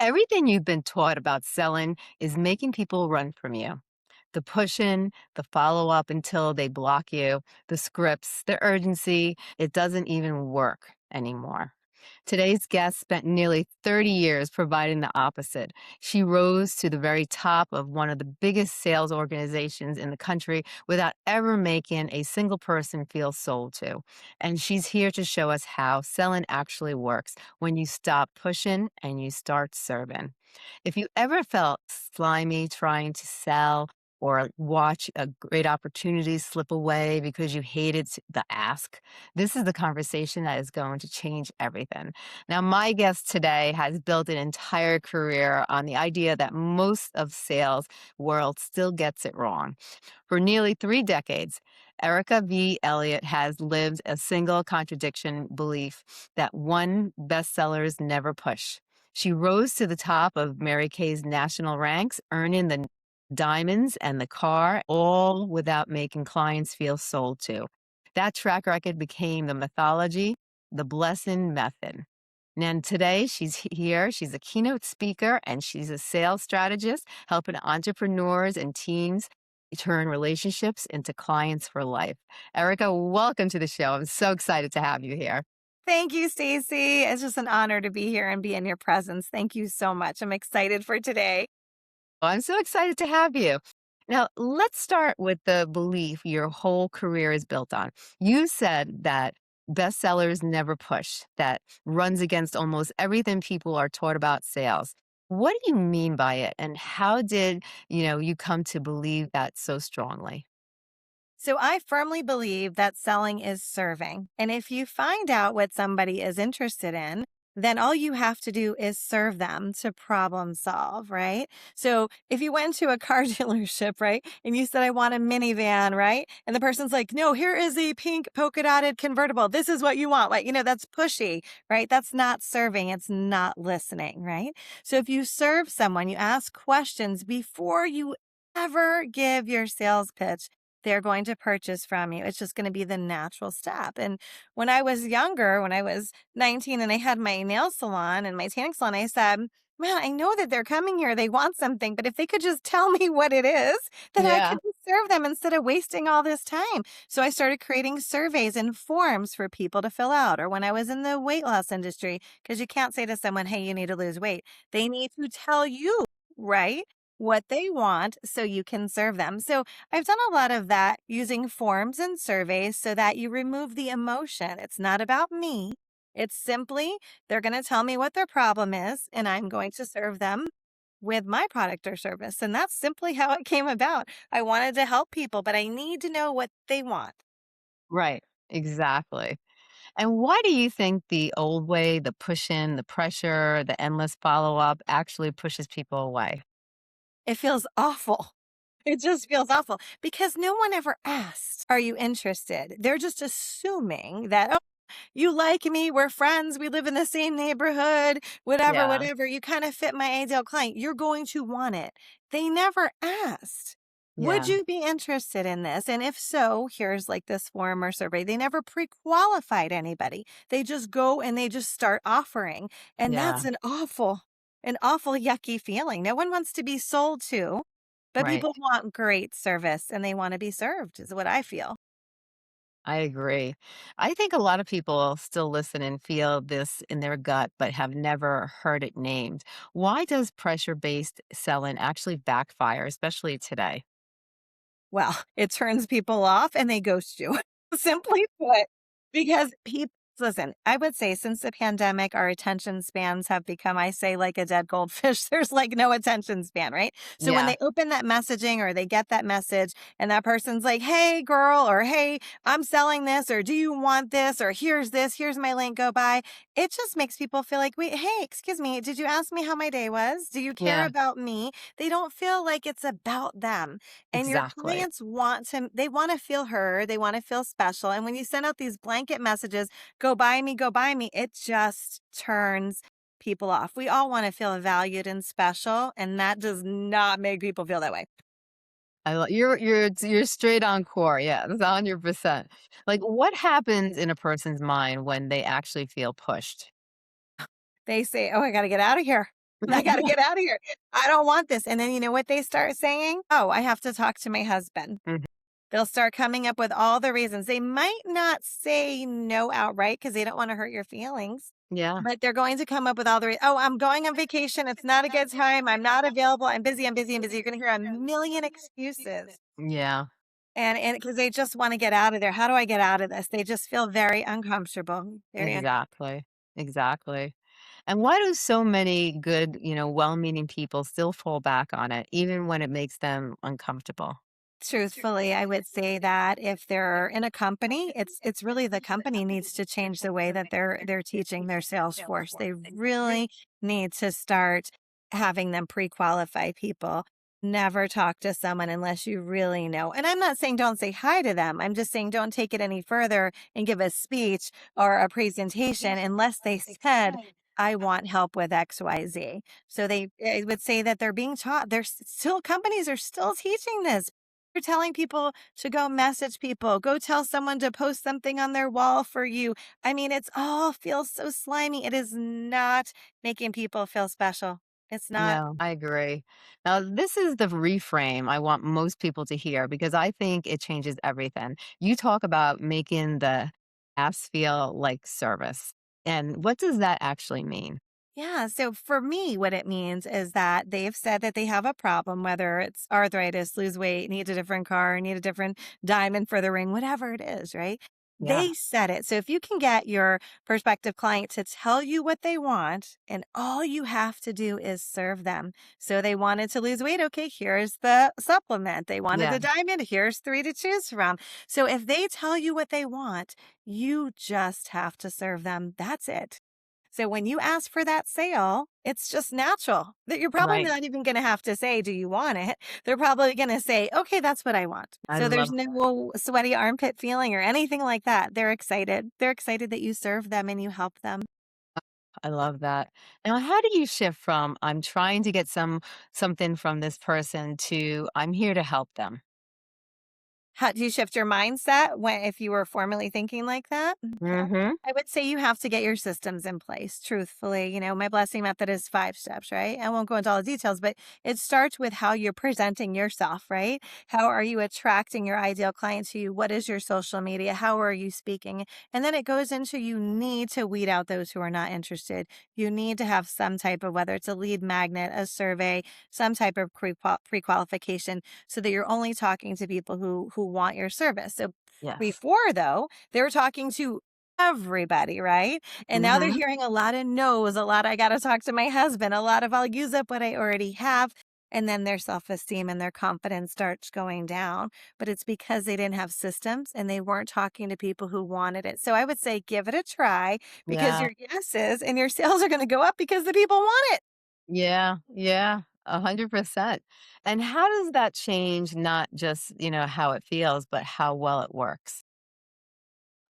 Everything you've been taught about selling is making people run from you. The push in, the follow up until they block you, the scripts, the urgency, it doesn't even work anymore. Today's guest spent nearly 30 years providing the opposite. She rose to the very top of one of the biggest sales organizations in the country without ever making a single person feel sold to. And she's here to show us how selling actually works when you stop pushing and you start serving. If you ever felt slimy trying to sell, or watch a great opportunity slip away because you hated the ask, this is the conversation that is going to change everything. Now, my guest today has built an entire career on the idea that most of sales world still gets it wrong. For nearly 3 decades, Erika V-Elliott has lived a single contradiction belief that one bestsellers never push. She rose to the top of Mary Kay's national ranks, earning the diamonds and the car, all without making clients feel sold to. That track record became the mythology, the blessing method. And today she's here. She's a keynote speaker and she's a sales strategist, helping entrepreneurs and teams turn relationships into clients for life. Erika, welcome to the show. I'm so excited to have you here. Thank you, Stacy. It's just an honor to be here and be in your presence. Thank you so much. I'm excited for today. Well, I'm so excited to have you. Now, let's start with the belief your whole career is built on. You said that bestsellers never push, that runs against almost everything people are taught about sales. What do you mean by it? And how did, you come to believe that so strongly? So, I firmly believe that selling is serving. And if you find out what somebody is interested in, then all you have to do is serve them to problem solve, right? So, if you went to a car dealership, right, and you said, I want a minivan, right? And the person's like, no, here is a pink polka dotted convertible. This is what you want. Like, that's pushy, right? That's not serving. It's not listening, right? So, if you serve someone, you ask questions before you ever give your sales pitch, they're going to purchase from you. It's just going to be the natural step. And when I was younger, when I was 19 and I had my nail salon and my tanning salon, I said, man, I know that they're coming here. They want something, but if they could just tell me what it is, then I Yeah. could just serve them instead of wasting all this time. So I started creating surveys and forms for people to fill out. Or when I was in the weight loss industry, because you can't say to someone, hey, you need to lose weight. They need to tell you, right? What they want so you can serve them. So I've done a lot of that using forms and surveys so that you remove the emotion. It's not about me. It's simply they're going to tell me what their problem is, and I'm going to serve them with my product or service. And that's simply how it came about. I wanted to help people, but I need to know what they want. Right. Exactly. And why do you think the old way, the push in, the pressure, the endless follow up actually pushes people away? It feels awful. It just feels awful because no one ever asked, are you interested? They're just assuming that, you like me, we're friends, we live in the same neighborhood, whatever, Yeah. whatever. You kind of fit my ideal client. You're going to want it. They never asked, would Yeah. you be interested in this? And if so, here's like this form or survey. They never pre qualified anybody. They just go and they just start offering. And that's Yeah. an awful yucky feeling. No one wants to be sold to, but Right. people want great service and they want to be served, is what I feel. I agree. I think a lot of people still listen and feel this in their gut, but have never heard it named. Why does pressure based selling actually backfire, especially today? Well, it turns people off and they ghost you, simply put, because people listen, I would say since the pandemic, our attention spans have become, I say, like a dead goldfish. There's like no attention span, right? So when Yeah. they open that messaging or they get that message and that person's like, hey, girl, or hey, I'm selling this, or do you want this, or here's this, here's my link, go buy. It just makes people feel like, wait, hey, excuse me, did you ask me how my day was? Do you care Yeah. about me? They don't feel like it's about them. And your Exactly. clients they want to feel heard, they want to feel special. And when you send out these blanket messages, go buy me, it just turns people off. We all want to feel valued and special, and that does not make people feel that way. You're straight on core. Yeah, that's 100%. Like, what happens in a person's mind when they actually feel pushed? They say, oh, I got to get out of here. I got to get out of here. I don't want this. And then you know what they start saying? Oh, I have to talk to my husband. Mhm. They'll start coming up with all the reasons. They might not say no outright because they don't want to hurt your feelings, Yeah. but they're going to come up with all the oh, I'm going on vacation. It's not a good time. I'm not available. I'm busy. I'm busy. I'm busy. You're going to hear a million excuses. Yeah. And because they just want to get out of there. How do I get out of this? They just feel very uncomfortable. Very Exactly. Exactly. And why do so many good, well-meaning people still fall back on it, even when it makes them uncomfortable? truthfully, I would say that if they're in a company, it's really the company needs to change the way that they're teaching their sales force. They really need to start having them pre-qualify people. Never talk to someone unless you really know. And I'm not saying don't say hi to them. I'm just saying don't take it any further and give a speech or a presentation unless they said, I want help with XYZ. So I would say that they're being taught. There's still companies are still teaching this. You're telling people to go message people, go tell someone to post something on their wall for you. I mean, it's all feels so slimy. It is not making people feel special. It's not. No, I agree. Now, this is the reframe I want most people to hear because I think it changes everything. You talk about making the apps feel like service. And what does that actually mean? Yeah. So for me, what it means is that they've said that they have a problem, whether it's arthritis, lose weight, need a different car, need a different diamond for the ring, whatever it is, right? Yeah. They said it. So if you can get your prospective client to tell you what they want, and all you have to do is serve them. So they wanted to lose weight. Okay, here's the supplement. They wanted Yeah. a diamond. Here's three to choose from. So if they tell you what they want, you just have to serve them. That's it. So when you ask for that sale, it's just natural that you're probably Right. not even going to have to say, do you want it? They're probably going to say, okay, that's what I want. I So there's love no sweaty armpit feeling or anything like that. They're excited. They're excited that you serve them and you help them. I love that. Now, how do you shift from I'm trying to get something from this person to I'm here to help them? How do you shift your mindset when if you were formerly thinking like that? Yeah. Mhm. I would say you have to get your systems in place, truthfully. My blessing method is 5 steps, right? I won't go into all the details, but it starts with how you're presenting yourself, right? How are you attracting your ideal client to you? What is your social media? How are you speaking? And then it goes into you need to weed out those who are not interested. You need to have some type of, whether it's a lead magnet, a survey, some type of pre-qualification so that you're only talking to people who want your service. So Yes. before though, they were talking to everybody, right? And now they're Mhm. hearing a lot of no's, a lot I got to talk to my husband, a lot of I'll use up what I already have. And then their self esteem and their confidence starts going down. But it's because they didn't have systems and they weren't talking to people who wanted it. So I would say give it a try because Yeah. your yeses and your sales are going to go up because the people want it. Yeah. Yeah. 100%. And how does that change not just, how it feels, but how well it works?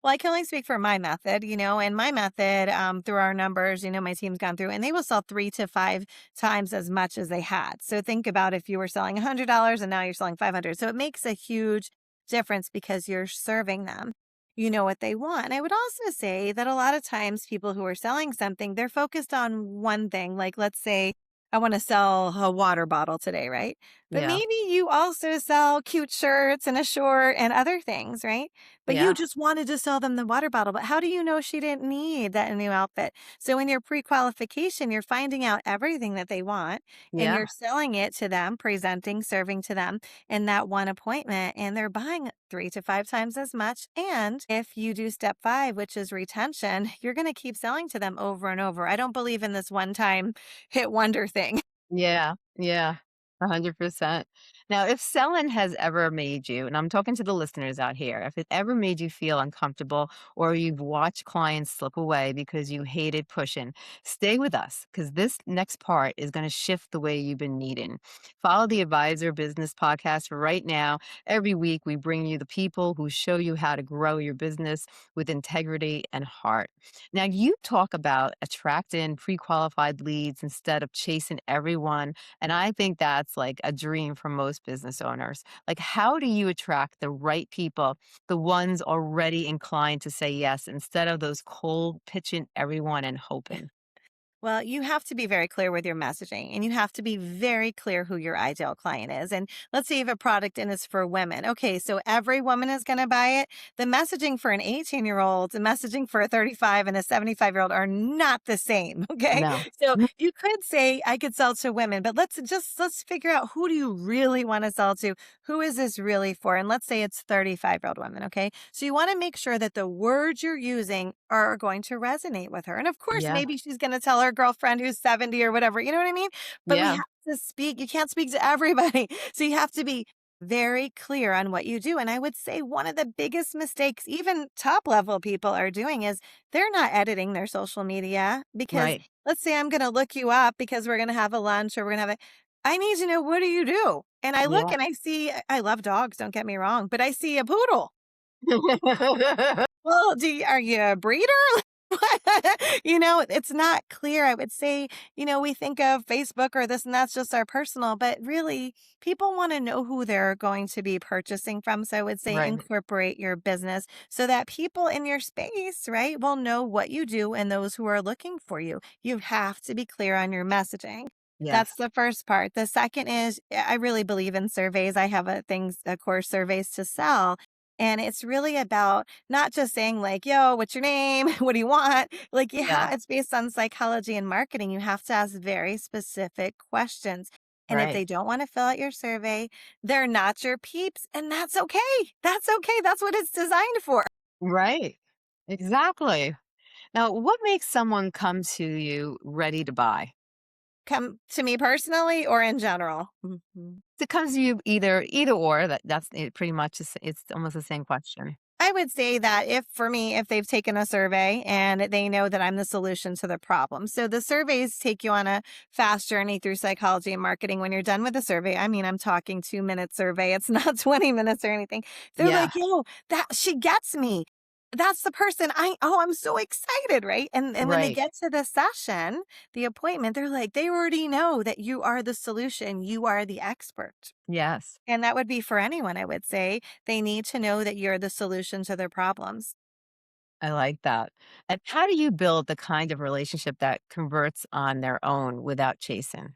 Well, I can only speak for my method, and my method, through our numbers, my team's gone through and they will sell 3 to 5 times as much as they had. So think about if you were selling $100 and now you're selling 500. So it makes a huge difference because you're serving them. You know what they want. And I would also say that a lot of times people who are selling something, they're focused on one thing. Like, let's say I want to sell a water bottle today, right? But Yeah. maybe you also sell cute shirts and a short and other things, right? But you Yeah. just wanted to sell them the water bottle. But how do you know she didn't need that new outfit? So in your pre-qualification, you're finding out everything that they want and Yeah. you're selling it to them, presenting, serving to them in that one appointment. And they're buying 3 to 5 times as much. And if you do step 5, which is retention, you're going to keep selling to them over and over. I don't believe in this one time hit wonder thing. Yeah, yeah, 100%. Now, if selling has ever made you, and I'm talking to the listeners out here, if it ever made you feel uncomfortable or you've watched clients slip away because you hated pushing, stay with us because this next part is going to shift the way you've been needing. Follow the Advisor Business Podcast right now. Every week, we bring you the people who show you how to grow your business with integrity and heart. Now, you talk about attracting pre qualified leads instead of chasing everyone. And I think that's like a dream for most business owners. Like, how do you attract the right people, the ones already inclined to say yes, instead of those cold pitching everyone and hoping? Well, you have to be very clear with your messaging and you have to be very clear who your ideal client is. And let's say you have a product and it's for women. Okay, so every woman is going to buy it. The messaging for an 18-year-old, the messaging for a 35 and a 75-year-old are not the same. Okay. No. So you could say, I could sell to women, but let's figure out who do you really want to sell to? Who is this really for? And let's say it's 35-year-old women. Okay. So you want to make sure that the words you're using are going to resonate with her. And of course, Yeah. maybe she's going to tell her girlfriend who's 70 or whatever. You know what I mean? But we Yeah. have to speak. You can't speak to everybody. So you have to be very clear on what you do. And I would say one of the biggest mistakes, even top level people are doing, is they're not editing their social media because Right. let's say I'm going to look you up because we're going to have a lunch or we're going to have a, I need to know what do you do? And I look Yeah. and I see, I love dogs, don't get me wrong, but I see a poodle. Well, are you a breeder? It's not clear. I would say, we think of Facebook or this and that's just our personal, but really people want to know who they're going to be purchasing from. So I would say Right. incorporate your business so that people in your space, right, will know what you do and those who are looking for you. You have to be clear on your messaging. That's Yes. the first part. The second is I really believe in surveys. I have a course surveys to sell. And it's really about not just saying like, yo, what's your name? What do you want? Like, Yeah. it's based on psychology and marketing. You have to ask very specific questions. And if Right. they don't want to fill out your survey, they're not your peeps. And that's okay. That's okay. That's what it's designed for. Right. Exactly. Now, what makes someone come to you ready to buy? Come to me personally or in general. It comes to you either or. That's it, pretty much. It's almost the same question. I would say that if for me, if they've taken a survey and they know that I'm the solution to the problem. So the surveys take you on a fast journey through psychology and marketing. When you're done with the survey, I mean, I'm talking 2 minute survey. It's not 20 minutes or anything. They're Yeah. like, yo, that she gets me. That's the person I'm so excited, right? And when they Right. get to the session, the appointment, they're like, they already know that you are the solution. You are the expert. Yes. And that would be for anyone, I would say. They need to know that you're the solution to their problems. I like that. And how do you build the kind of relationship that converts on their own without chasing?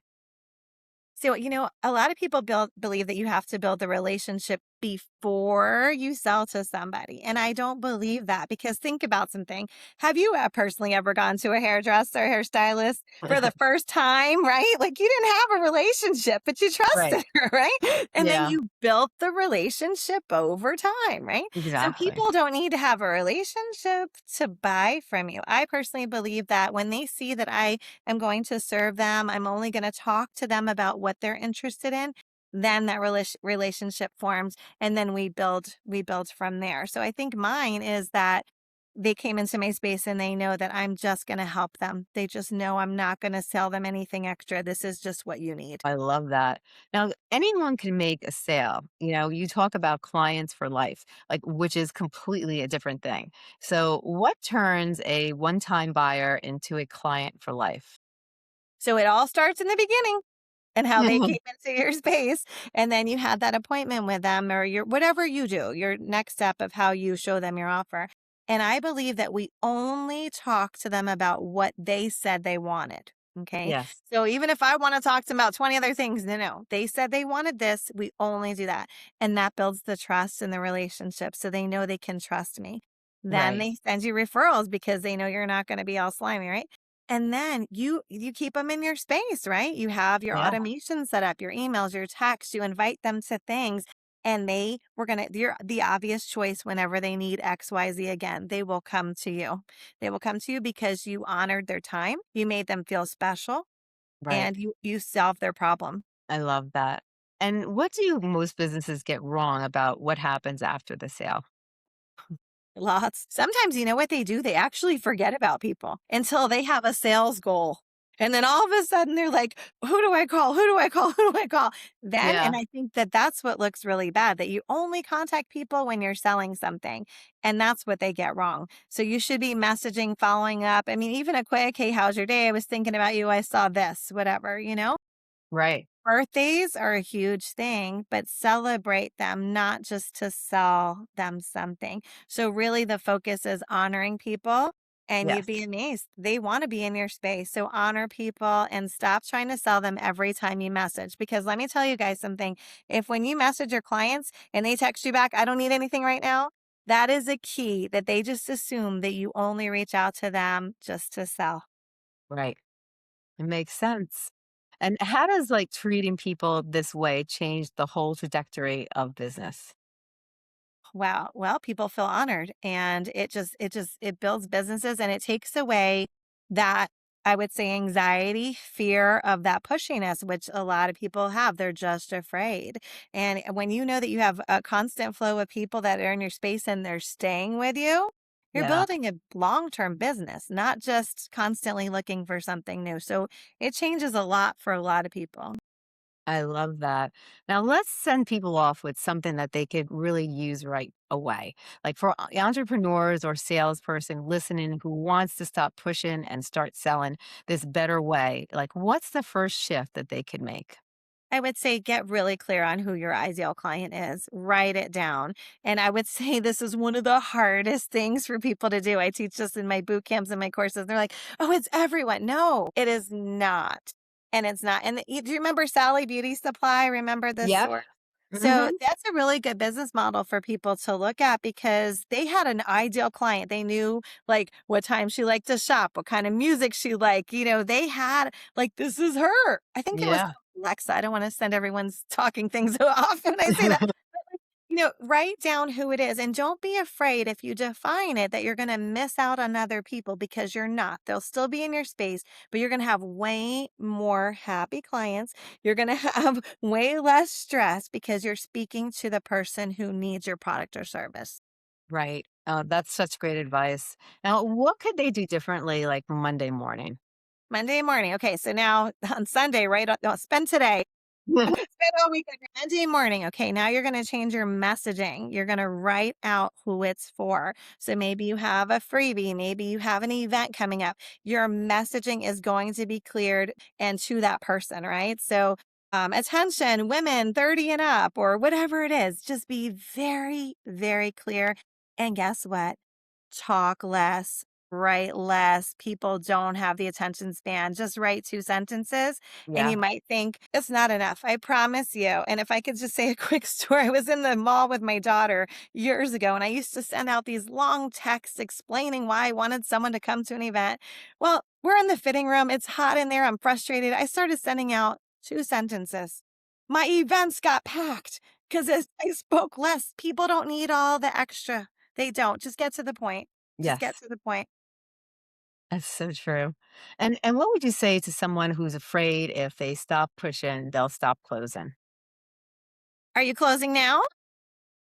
So, a lot of people believe that you have to build the relationship before you sell to somebody. And I don't believe that because think about something. Have you personally ever gone to a hairdresser, hairstylist for the first time, right? Like you didn't have a relationship, but you Right. trusted her, right? And then Yeah. you built the relationship over time, right? So Exactly. people don't need to have a relationship to buy from you. I personally believe that when they see that I'm going to serve them. I'm only going to talk to them about what they're interested in. Then that relationship forms and then we build from there. So I think mine is that they came into my space and they know that I'm just going to help them. They just know I'm not going to sell them anything extra. This is just what you need. I love that. Now, anyone can make a sale. You talk about clients for life, like which is completely a different thing. So, what turns a one-time buyer into a client for life? So it all starts in the beginning and how they came into your space. And then you had that appointment with them or your whatever you do, your next step of how you show them your offer. And I believe that we only talk to them about what they said they wanted. Okay. Yes. So even if I want to talk to them about 20 other things, no. They said they wanted this. We only do that. And that builds the trust in the relationship. So they know they can trust me. Then Right. they send you referrals because they know you're not going to be all slimy, right? And then you keep them in your space, right? You have your Yeah. automation set up, your emails, your texts, you invite them to things and you're the obvious choice whenever they need XYZ again. They will come to you. They will come to you because you honored their time, you made them feel special, Right. and you solved their problem. I love that. And what do most businesses get wrong about what happens after the sale? Lots. Sometimes you know what they do? They actually forget about people until they have a sales goal. And then all of a sudden they're like, who do I call? Who do I call? Who do I call? Then, Yeah. and I think that that's what looks really bad that you only contact people when you're selling something. And that's what they get wrong. So you should be messaging, following up. I mean, even a quick, hey, how's your day? I was thinking about you. I saw this, whatever. Right. Birthdays are a huge thing, but celebrate them, not just to sell them something. So, really, the focus is honoring people And you'd Yes. be amazed. They want to be in your space. So honor people and stop trying to sell them every time you message. Because let me tell you guys something. If when you message your clients and they text you back, I don't need anything right now, that is a key that they just assume that you only reach out to them just to sell. Right. It makes sense. And how does like treating people this way change the whole trajectory of business? Wow. Well, people feel honored and it builds businesses and it takes away that, I would say, anxiety, fear of that pushiness, which a lot of people have. They're just afraid. And when you know that you have a constant flow of people that are in your space and they're staying with you, you're Yeah, building a long-term business, not just constantly looking for something new. So it changes a lot for a lot of people. I love that. Now let's send people off with something that they could really use right away. Like for entrepreneurs or salesperson listening who wants to stop pushing and start selling this better way, like what's the first shift that they could make? I would say get really clear on who your ideal client is. Write it down. And I would say this is one of the hardest things for people to do. I teach this in my boot camps and my courses. They're like, oh, it's everyone. No, it is not. And it's not. And do you remember Sally Beauty Supply? Remember this Yep. store? So Hmm. that's a really good business model for people to look at because they had an ideal client. They knew like what time she liked to shop, what kind of music she liked. They had like, this is her. I think it was Yeah. Alexa. I don't want to send everyone's talking things off when I say that. Write down who it is and don't be afraid if you define it that you're going to miss out on other people because you're not. They'll still be in your space, but you're going to have way more happy clients. You're going to have way less stress because you're speaking to the person who needs your product or service. Right. That's such great advice. Now, what could they do differently like Monday morning? Monday morning. Okay, so now on Sunday, right? No, spend today. Spend all weekend. Monday morning. Okay, now you're going to change your messaging. You're going to write out who it's for. So maybe you have a freebie, maybe you have an event coming up. Your messaging is going to be cleared and to that person, right? So, attention, women 30 and up, or whatever it is, just be very, very clear. And guess what? Talk less, write less. People don't have the attention span. Just write 2 sentences and Yeah. you might think it's not enough. I promise you. And if I could just say a quick story, I was in the mall with my daughter years ago and I used to send out these long texts explaining why I wanted someone to come to an event. Well, we're in the fitting room. It's hot in there. I'm frustrated. I started sending out 2 sentences. My events got packed because I spoke less. People don't need all the extra. They don't. Just get to the point. Just get Yes. to the point. That's so true. And what would you say to someone who's afraid if they stop pushing, they'll stop closing? Are you closing now?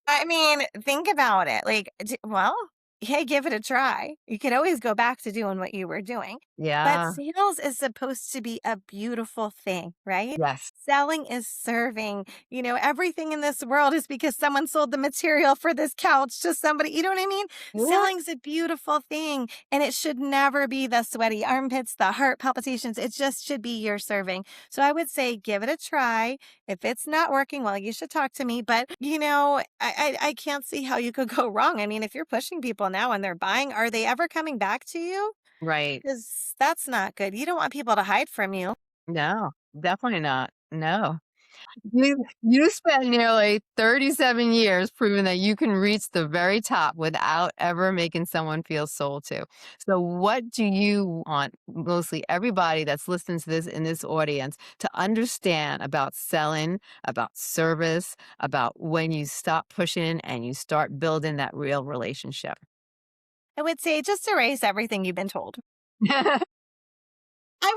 I mean, think about it. Like, well, hey, give it a try. You could always go back to doing what you were doing. But Yeah. sales is supposed to be a beautiful thing, right? Yes. Selling is serving. Everything in this world is because someone sold the material for this couch to somebody. You know what I mean? Yeah. Selling's a beautiful thing. And it should never be the sweaty armpits, the heart palpitations. It just should be your serving. So I would say give it a try. If it's not working, well, you should talk to me. But I can't see how you could go wrong. I mean, if you're pushing people now and they're buying, are they ever coming back to you? Right. Because that's not good. You don't want people to hide from you. No, definitely not. No. You spent nearly 37 years proving that you can reach the very top without ever making someone feel sold to. So what do you want mostly everybody that's listening to this in this audience to understand about selling, about service, about when you stop pushing and you start building that real relationship? I would say just erase everything you've been told. I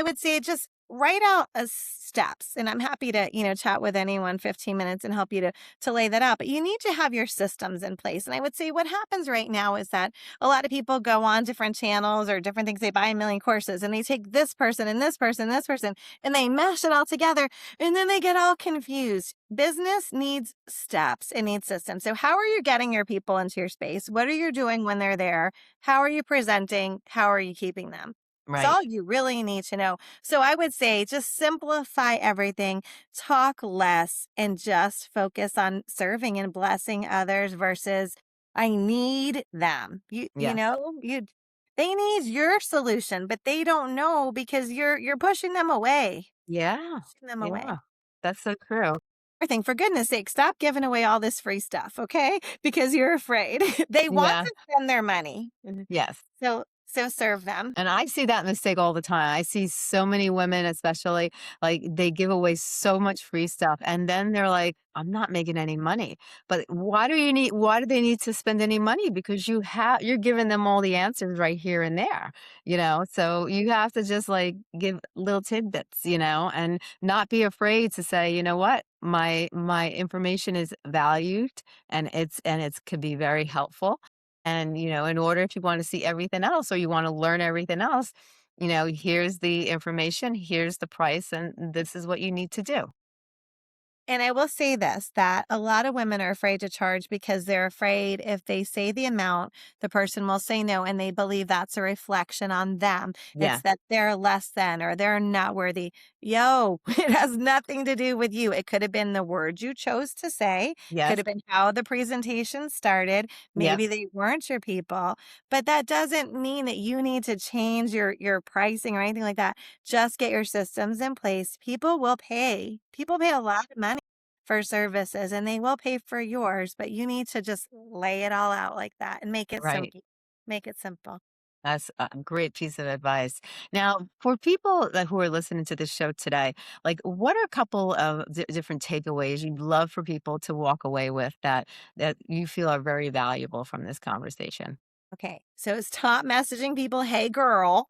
would say just write out steps, and I'm happy to chat with anyone 15 minutes and help you to lay that out. But you need to have your systems in place. And I would say what happens right now is that a lot of people go on different channels or different things. They buy a million courses and they take this person and this person, and this person, and they mash it all together, and then they get all confused. Business needs steps. It needs systems. So how are you getting your people into your space? What are you doing when they're there? How are you presenting? How are you keeping them? It's Right. all you really need to know. So I would say just simplify everything, talk less, and just focus on serving and blessing others versus I need them. You Yes. know, you They need your solution, but they don't know because you're pushing them away. Yeah. Pushing them away. Yeah. That's so true. Everything, for goodness sake, stop giving away all this free stuff, okay? Because you're afraid. They want Yeah. to spend their money. Yes. So serve them. And I see that mistake all the time. I see so many women, especially, like, they give away so much free stuff, and then they're like, "I'm not making any money." But why do they need to spend any money? Because you're giving them all the answers right here and there, you know? So you have to just, like, give little tidbits, and not be afraid to say, "You know what? My information is valued, and it's could be very helpful, and, in order if you want to see everything else or you want to learn everything else, here's the information, here's the price, and this is what you need to do." And I will say this, that a lot of women are afraid to charge because they're afraid if they say the amount, the person will say no, and they believe that's a reflection on them. Yeah. It's that they're less than or they're not worthy. Yo, it has nothing to do with you. It could have been the words you chose to say, could Yes. have been how the presentation started. Yep. Maybe they weren't your people, but that doesn't mean that you need to change your pricing or anything like that. Just get your systems in place. People will pay. People pay a lot of money for services and they will pay for yours, but you need to just lay it all out like that and make it Right. simple. Make it simple. That's a great piece of advice. Now, for people who are listening to this show today, like, what are a couple of different takeaways you'd love for people to walk away with that you feel are very valuable from this conversation? Okay. So stop messaging people, hey girl,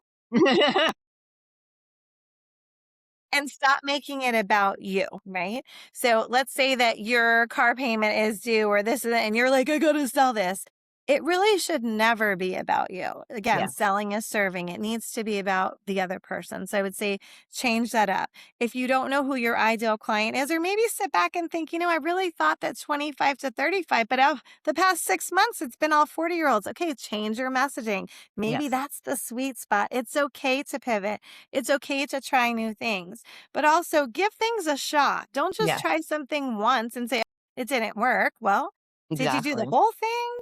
and stop making it about you, right? So let's say that your car payment is due or this and you're like, I gotta sell this. It really should never be about you. Again, Yeah. selling is serving. It needs to be about the other person. So I would say change that up. If you don't know who your ideal client is, or maybe sit back and think, I really thought that 25 to 35, but of the past 6 months, it's been all 40-year-olds. Okay, change your messaging. Maybe Yes. that's the sweet spot. It's okay to pivot. It's okay to try new things. But also give things a shot. Don't just Yeah. try something once and say, it didn't work. Well, did you do the Exactly. whole thing?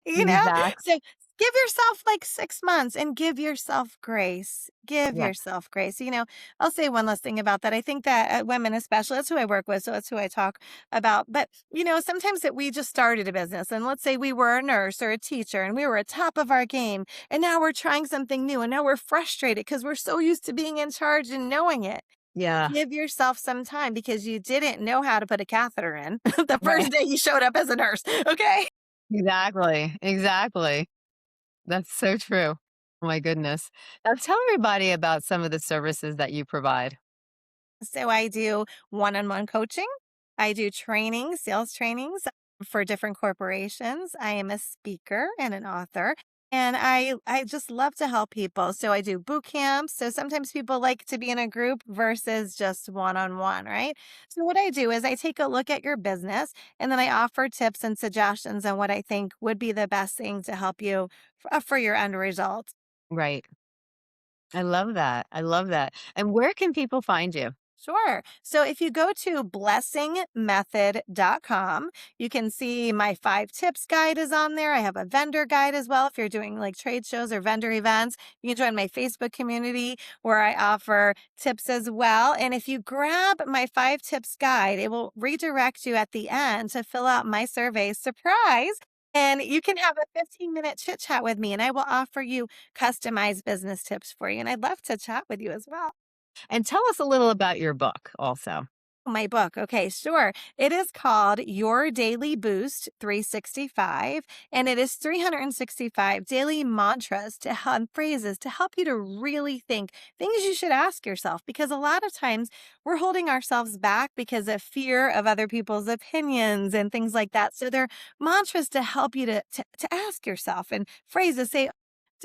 You know? Exactly. So give yourself like 6 months and give yourself grace. Give Yes. yourself grace. I'll say one last thing about that. I think that women, especially, that's who I work with. So that's who I talk about. But, sometimes that we just started a business and let's say we were a nurse or a teacher and we were at top of our game and now we're trying something new and now we're frustrated because we're so used to being in charge and knowing it. Yeah. Give yourself some time because you didn't know how to put a catheter in the Right. first day you showed up as a nurse. Okay. Exactly. Exactly. That's so true. Oh my goodness. Now tell everybody about some of the services that you provide. So I do one-on-one coaching. I do training, sales trainings for different corporations. I am a speaker and an author. And I just love to help people. So I do boot camps. So sometimes people like to be in a group versus just one-on-one, right? So what I do is I take a look at your business and then I offer tips and suggestions on what I think would be the best thing to help you for your end result. Right. I love that. I love that. And where can people find you? Sure. So if you go to blessingmethod.com, you can see my 5 tips guide is on there. I have a vendor guide as well. If you're doing like trade shows or vendor events, you can join my Facebook community where I offer tips as well. And if you grab my 5 tips guide, it will redirect you at the end to fill out my survey surprise. And you can have a 15-minute chit chat with me, and I will offer you customized business tips for you. And I'd love to chat with you as well. And tell us a little about your book also. My book. Okay, sure. It is called Your Daily Boost 365, and it is 365 daily mantras to help phrases to help you to really think things you should ask yourself. Because a lot of times we're holding ourselves back because of fear of other people's opinions and things like that. So they're mantras to help you to ask yourself and phrases say,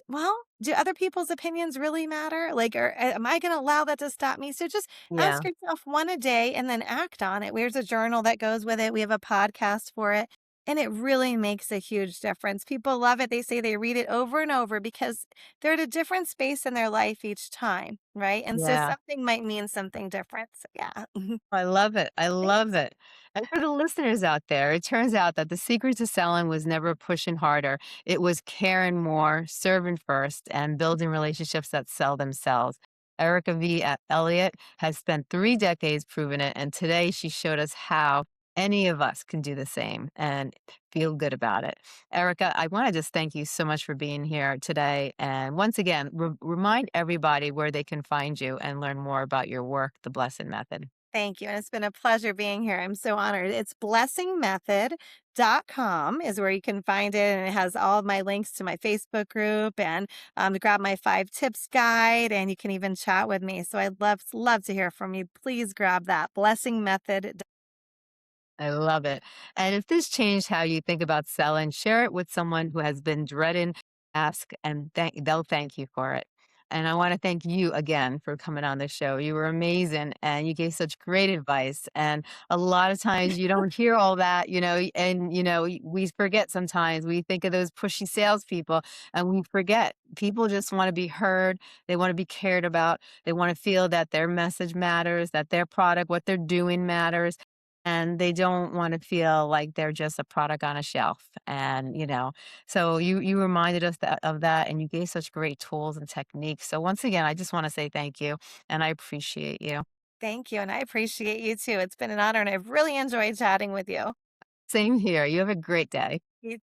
well, do other people's opinions really matter? Like, or am I going to allow that to stop me? So just Yeah. ask yourself one a day and then act on it. There's a journal that goes with it. We have a podcast for it. And it really makes a huge difference. People love it. They say they read it over and over because they're at a different space in their life each time, right? And so Yeah. something might mean something different. So yeah. I love it. I love Thanks. it. And for the listeners out there, it turns out that the secret to selling was never pushing harder. It was caring more, serving first, and building relationships that sell themselves. Erika V. Elliott has spent 3 decades proving it, and today she showed us how any of us can do the same and feel good about it. Erica, I want to just thank you so much for being here today. And once again, remind everybody where they can find you and learn more about your work, the Blessing Method. Thank you, and it's been a pleasure being here. I'm so honored. It's blessingmethod.com is where you can find it, and it has all of my links to my Facebook group and grab my 5 tips guide, and you can even chat with me. So I'd love to hear from you. Please grab that blessing method. I love it. And if this changed how you think about selling, share it with someone who has been dreading ask and they'll thank you for it. And I want to thank you again for coming on the show. You were amazing and you gave such great advice. And a lot of times you don't hear all that, and we forget sometimes. We think of those pushy salespeople and we forget. People just want to be heard. They want to be cared about. They want to feel that their message matters, that their product, what they're doing matters, and they don't wanna feel like they're just a product on a shelf, and, so you reminded us of that, and you gave such great tools and techniques, so once again, I just wanna say thank you, and I appreciate you. Thank you, and I appreciate you too. It's been an honor, and I've really enjoyed chatting with you. Same here, you have a great day.